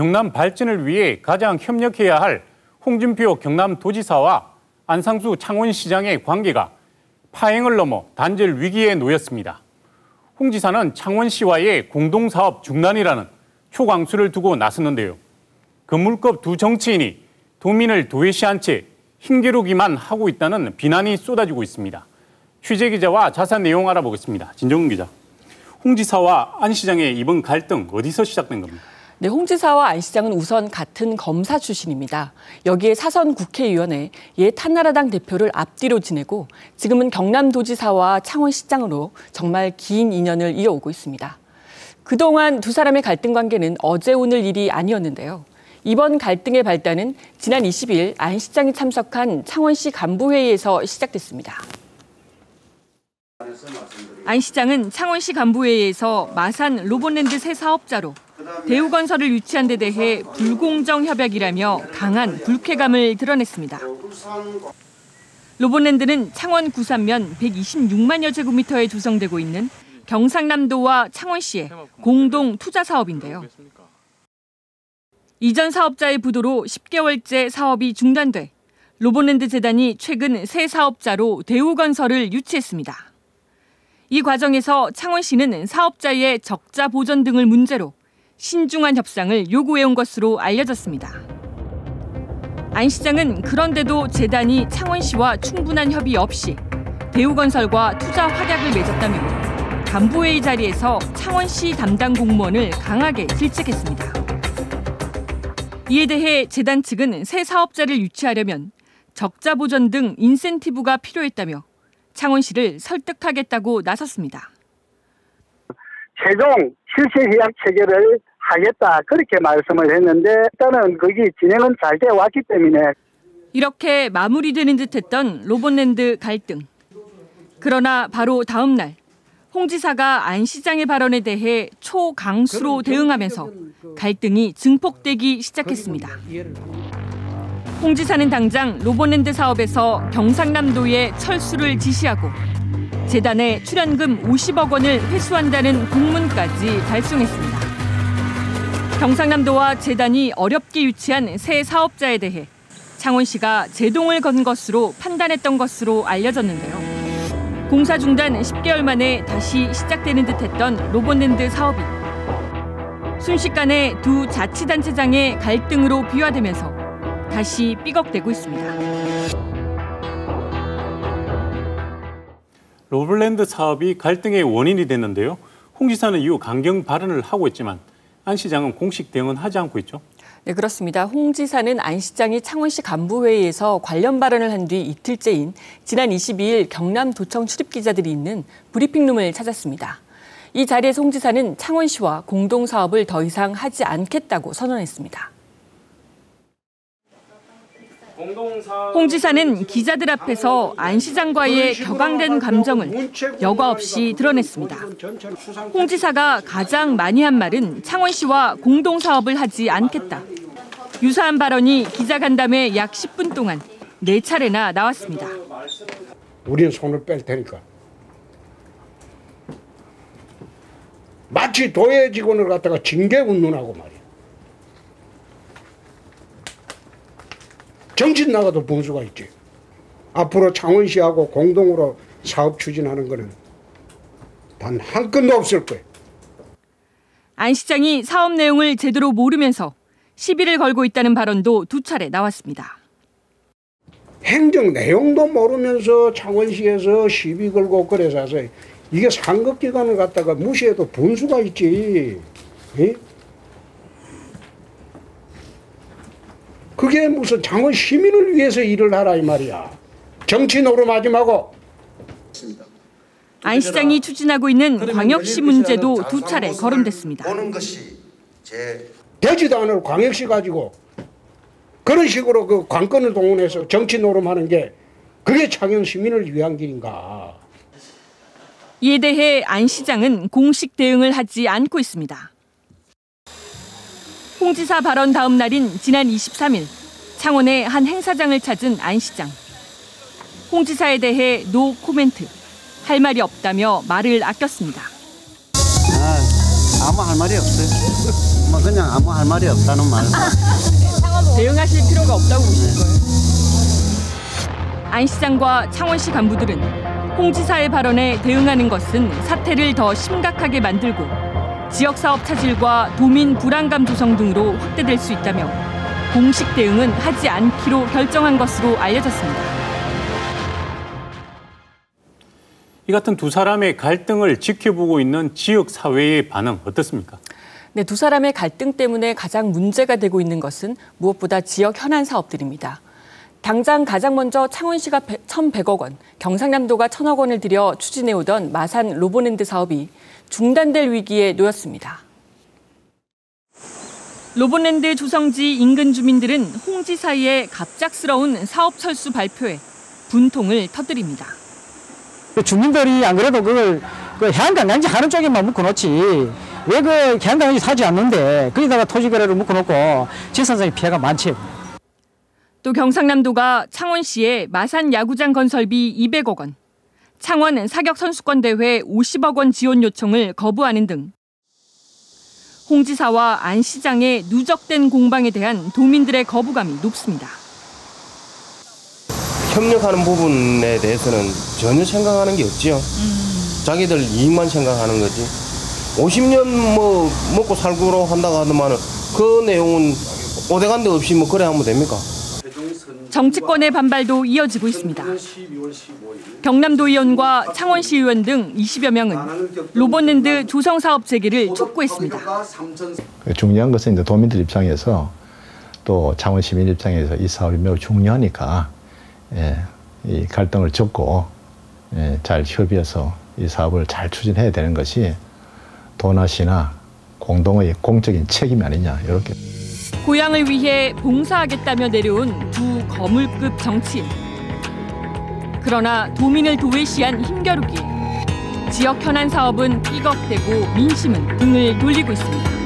경남 발전을 위해 가장 협력해야 할 홍준표 경남도지사와 안상수 창원시장의 관계가 파행을 넘어 단절 위기에 놓였습니다. 홍 지사는 창원시와의 공동사업 중단이라는 초강수를 두고 나섰는데요. 건물급 두 정치인이 도민을 도외시한 채 힘겨루기만 하고 있다는 비난이 쏟아지고 있습니다. 취재기자와 자세한 내용 알아보겠습니다. 진정훈 기자. 홍 지사와 안 시장의 이번 갈등 어디서 시작된 겁니까? 네, 홍 지사와 안 시장은 우선 같은 검사 출신입니다. 여기에 사선 국회의원에 옛 한나라당 대표를 앞뒤로 지내고 지금은 경남도지사와 창원시장으로 정말 긴 인연을 이어오고 있습니다. 그동안 두 사람의 갈등 관계는 어제 오늘 일이 아니었는데요. 이번 갈등의 발단은 지난 20일 안 시장이 참석한 창원시 간부회의에서 시작됐습니다. 안 시장은 창원시 간부회의에서 마산 로봇랜드 새 사업자로 대우건설을 유치한 데 대해 불공정 협약이라며 강한 불쾌감을 드러냈습니다. 로봇랜드는 창원 구산면 126만여 제곱미터에 조성되고 있는 경상남도와 창원시의 공동 투자 사업인데요. 이전 사업자의 부도로 10개월째 사업이 중단돼 로봇랜드 재단이 최근 새 사업자로 대우건설을 유치했습니다. 이 과정에서 창원시는 사업자의 적자 보전 등을 문제로 신중한 협상을 요구해온 것으로 알려졌습니다. 안 시장은 그런데도 재단이 창원시와 충분한 협의 없이 대우건설과 투자 확약을 맺었다며 간부회의 자리에서 창원시 담당 공무원을 강하게 질책했습니다. 이에 대해 재단 측은 새 사업자를 유치하려면 적자 보전 등 인센티브가 필요했다며 창원시를 설득하겠다고 나섰습니다. 최종 실시 협약 체결을 하겠다 그렇게 말씀을 했는데 일단은 거기 진행은 잘 돼 왔기 때문에 이렇게 마무리되는 듯했던 로봇랜드 갈등. 그러나 바로 다음 날 홍 지사가 안 시장의 발언에 대해 초강수로 대응하면서 갈등이 증폭되기 시작했습니다. 홍 지사는 당장 로봇랜드 사업에서 경상남도에 철수를 지시하고 재단에 출연금 50억 원을 회수한다는 공문까지 발송했습니다. 경상남도와 재단이 어렵게 유치한 새 사업자에 대해 창원시가 제동을 건 것으로 판단했던 것으로 알려졌는데요. 공사 중단 10개월 만에 다시 시작되는 듯했던 로봇랜드 사업이 순식간에 두 자치단체장의 갈등으로 비화되면서 다시 삐걱대고 있습니다. 로봇랜드 사업이 갈등의 원인이 됐는데요. 홍 지사는 이후 강경 발언을 하고 있지만 안 시장은 공식 대응은 하지 않고 있죠. 네, 그렇습니다. 홍 지사는 안 시장이 창원시 간부회의에서 관련 발언을 한 뒤 이틀째인 지난 22일 경남도청 출입기자들이 있는 브리핑룸을 찾았습니다. 이 자리에서 홍 지사는 창원시와 공동사업을 더 이상 하지 않겠다고 선언했습니다. 홍 지사는 기자들 앞에서 안 시장과의 격앙된 감정을 여과 없이 드러냈습니다. 홍 지사가 가장 많이 한 말은 창원시와 공동사업을 하지 않겠다. 유사한 발언이 기자간담회 약 10분 동안 4차례나 나왔습니다. 우리는 손을 뺄 테니까. 마치 도예 직원을 갖다가 징계 운운하고 말이야. 정신 나가도 분수가 있지. 앞으로 창원시하고 공동으로 사업 추진하는 거는 단 한 건도 없을 거예요. 안 시장이 사업 내용을 제대로 모르면서 시비를 걸고 있다는 발언도 2차례 나왔습니다. 행정 내용도 모르면서 창원시에서 시비 걸고 그래서 이게 상급기관을 갖다가 무시해도 분수가 있지. 에? 그게 무슨 창원 시민을 위해서 일을 하라 이 말이야. 정치 노름하지 말고. 안 시장이 추진하고 있는 광역시 문제도 2차례 거론됐습니다. 되지도 않을 광역시 가지고 그런 식으로 그 관건을 동원해서 정치 노름하는 게 그게 창원 시민을 위한 길인가. 이에 대해 안 시장은 공식 대응을 하지 않고 있습니다. 홍 지사 발언 다음 날인 지난 23일 창원의 한 행사장을 찾은 안 시장. 홍 지사에 대해 노 코멘트, 할 말이 없다며 말을 아꼈습니다. 아무 할 말이 없어요. 뭐 그냥 아무 할 말이 없다는 말. 대응하실 필요가 없다고 보시는 거예요? 안 시장과 창원시 간부들은 홍 지사의 발언에 대응하는 것은 사태를 더 심각하게 만들고 지역사업 차질과 도민 불안감 조성 등으로 확대될 수 있다며 공식 대응은 하지 않기로 결정한 것으로 알려졌습니다. 이 같은 두 사람의 갈등을 지켜보고 있는 지역 사회의 반응 어떻습니까? 네, 두 사람의 갈등 때문에 가장 문제가 되고 있는 것은 무엇보다 지역 현안 사업들입니다. 당장 가장 먼저 창원시가 1,100억 원, 경상남도가 1,000억 원을 들여 추진해오던 마산 로보랜드 사업이 중단될 위기에 놓였습니다. 로보랜드 조성지 인근 주민들은 홍 지사의 갑작스러운 사업 철수 발표에 분통을 터뜨립니다. 주민들이 안 그래도 그걸 해안관광지 하는 쪽에만 묶어놓지 왜 그 해안관광지 사지 않는데 거기다가 토지거래를 묶어놓고 재산상의 피해가 많지. 또 경상남도가 창원시에 마산 야구장 건설비 200억 원, 창원 사격 선수권 대회 50억 원 지원 요청을 거부하는 등 홍 지사와 안 시장의 누적된 공방에 대한 도민들의 거부감이 높습니다. 협력하는 부분에 대해서는 전혀 생각하는 게 없지요. 자기들 이익만 생각하는 거지. 50년 뭐 먹고 살고로 한다고 하더만은 그 내용은 오대간데 없이 뭐 그래 하면 됩니까? 정치권의 반발도 이어지고 있습니다. 경남도 의원과 창원시 의원 등 20여 명은 로보랜드 조성 사업 재개를 촉구했습니다. 중요한 것은 이제 도민들 입장에서 또 창원 시민 입장에서 이 사업이 매우 중요하니까 이 갈등을 접고 잘 협의해서 이 사업을 잘 추진해야 되는 것이 도나시나 공동의 공적인 책임이 아니냐 이렇게. 고향을 위해 봉사하겠다며 내려온 두 거물급 정치인. 그러나 도민을 도외시한 힘겨루기에 지역 현안 사업은 삐걱대고 민심은 등을 돌리고 있습니다.